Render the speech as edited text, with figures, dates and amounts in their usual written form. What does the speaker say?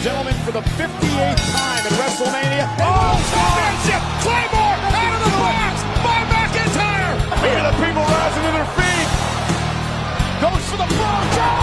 Gentlemen, for the 58th time in WrestleMania. Oh, championship! Claymore out of the box by McIntyre! Look at the people rising to their feet. Goes for the fall.